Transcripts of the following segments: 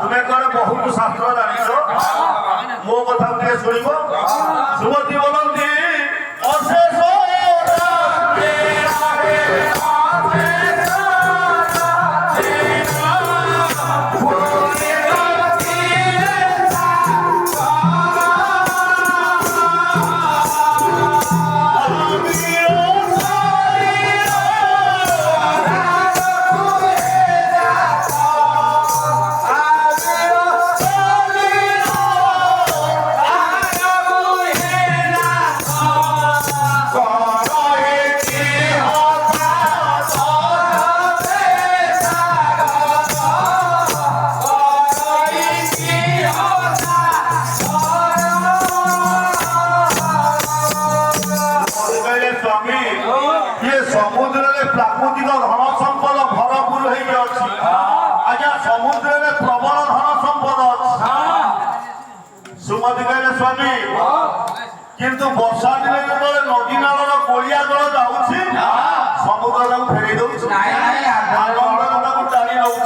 তুমি করে বহুত শাস্ত্র জানিছ মো কথা টিকে শুনিব সুমতি বলন্তি অশেষ ସମୁଦ୍ରରେ ପ୍ରାକୃତିକ ଧନ ସମ୍ପଦ ଭରପୁର ହେଇକି ଅଛି। ଆଜ୍ଞା ସମୁଦ୍ରରେ ପ୍ରବଳ ଧନ ସମ୍ପଦ ଅଛି। ସୁମତି କହିଲେ ସ୍ୱାମୀ କିନ୍ତୁ ବର୍ଷା ଦିନେ ଯେତେବେଳେ ନଦୀ ନାଳର ଗୋଳିଆ ଜଳ ଯାଉଛି ସମୁଦ୍ର ତାକୁ ଫେରେଇ ଦଉଛି ତାକୁ ଟାଣି ନଉଛି।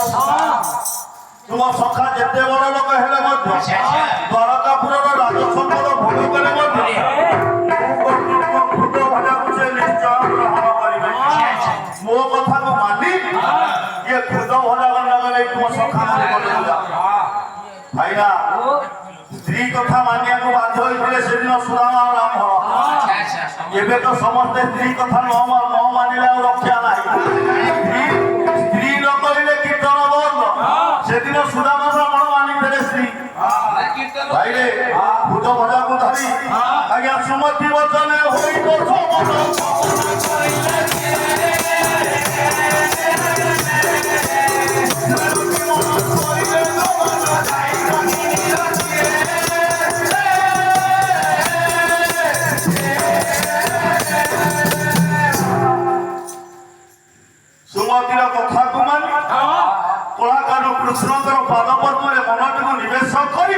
ତୁମ ସଖା ଯେତେ ବଡ ଲୋକ ହେଲେ ମଧ୍ୟ ଦ୍ୱାରକାପୁରର ରାଜ ସମ୍ପଦ ଭୋଗ କଲେ ମଧ୍ୟ ଭୂତ ଭଜାକୁ ସେ ନିଶ୍ଚୟ ଗ୍ରହଣ କରିବେ। ମୋ କଥାକୁ ମାନି ଇଏ ଖୁଦ ଭଜା ଗଣ୍ଡାକ ନେଇ ତୁମ ସଖା ଭାଇନା ସ୍ତ୍ରୀ କଥା ମାନିବାକୁ ବାଧ୍ୟ ହୋଇଥିଲେ ସେଦିନ ସୁଦାମା ଆଉ ରାମ। ଏବେ ତ ସମସ୍ତେ ସ୍ତ୍ରୀ କଥା ନ ମାନିଲେ ଆଉ ରକ୍ଷା ନାହିଁ। ସ୍ତ୍ରୀ ନ କହିଲେ କୀର୍ତ୍ତନ ବନ୍ଦ। ସେଦିନ ସୁଦାମା ବ୍ରାହ୍ମଣ ମାନିଥିଲେ ସ୍ତ୍ରୀ ଭାଇରେ ଭୂତ ଭଜାକୁ ଧରି ଆଜ୍ଞା ସୁମତି ବଚନେ ହୋଇବ ସୁମତିର କଥାକୁ ମାନି କଳାକାର କୃଷ୍ଣଙ୍କର ପାଦ ପଦ୍ମରେ ମନଟିକୁ ନିବେଶ କରି